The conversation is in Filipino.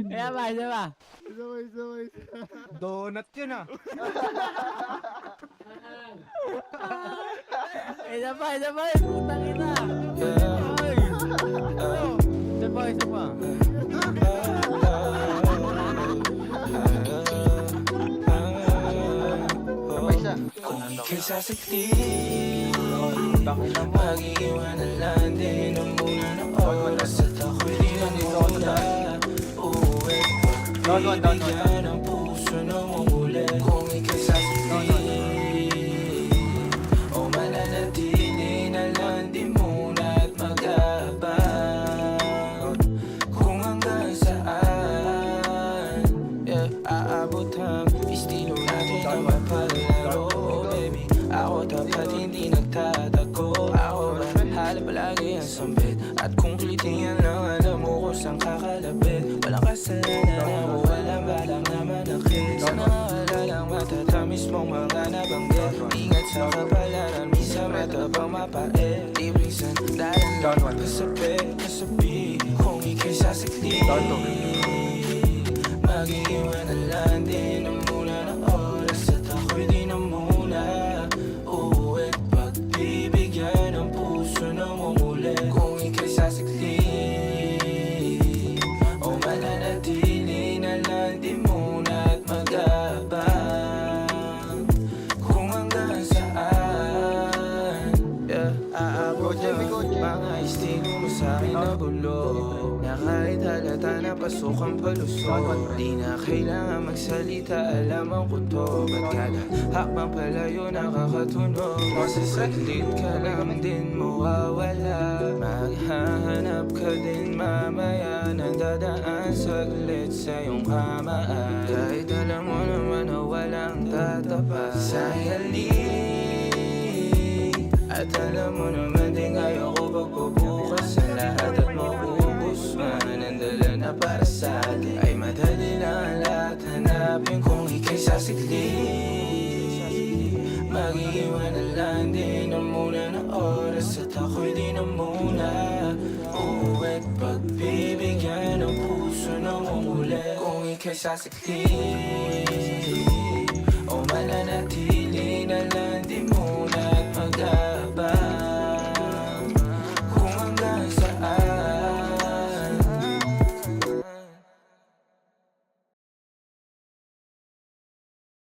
Kaya ba, isa ba? Donut yun ah. Isa pa, putang ina. Ay. Isa pa. Ika'y sasaktin, mag-iiwanan lang din ang muna ng oras at ako'y di na nila. Uuwi, pagbibigyan ang puso na umulit. Kung ika'y sasaktin o mananatili na lang din muna at mag-aabang kung hanggang saan aabot ang estilo natin na mapalaro. Ako dapat hindi nagtatago. Ako bahala palagi ang sambit. At kung klitiyan lang alam mo kung saan kakalapit. Walang kasalanan ako, walang balang na manakit. Sana wala lang matatamis mong mga nabanggit. Ingat sa kapalaran, misa matabang mapait. Libreng sandalan, kasabi kung ika'y sasakli. Mag-iiwanan lang din ang muna ng oras at ako'y di na muna. Uuwi't pagbibigyan ang puso na umulit. Kung ika'y sasakli o mananatili na lang din muna at mag-aabang kung hanggang saan aabot ang mga estilo mo sa'kin na bulok. Na kahit halata na pasok ang palusot, di na kailangan magsalita, alaman ko to. Ba't kada hakbang palayo nakakatunog? Masasaglit ka lang din mawawala. Maghahanap ka din mamaya nang dadaan saglit sa iyong hamaan. Kahit alam mo naman na walang tatapat sa halik. At alam mo naman din ayoko pagbubukas sa lahat at maubos man. Ang dala na para sa atin ay madali lang ang lahat hanapin. Kung ika'y sasakli, mag-iiwanan lang din ang muna ng oras at ako'y di na muna. Uuwi't pagbibigyan ang puso na umulit. Kung ika'y sasakli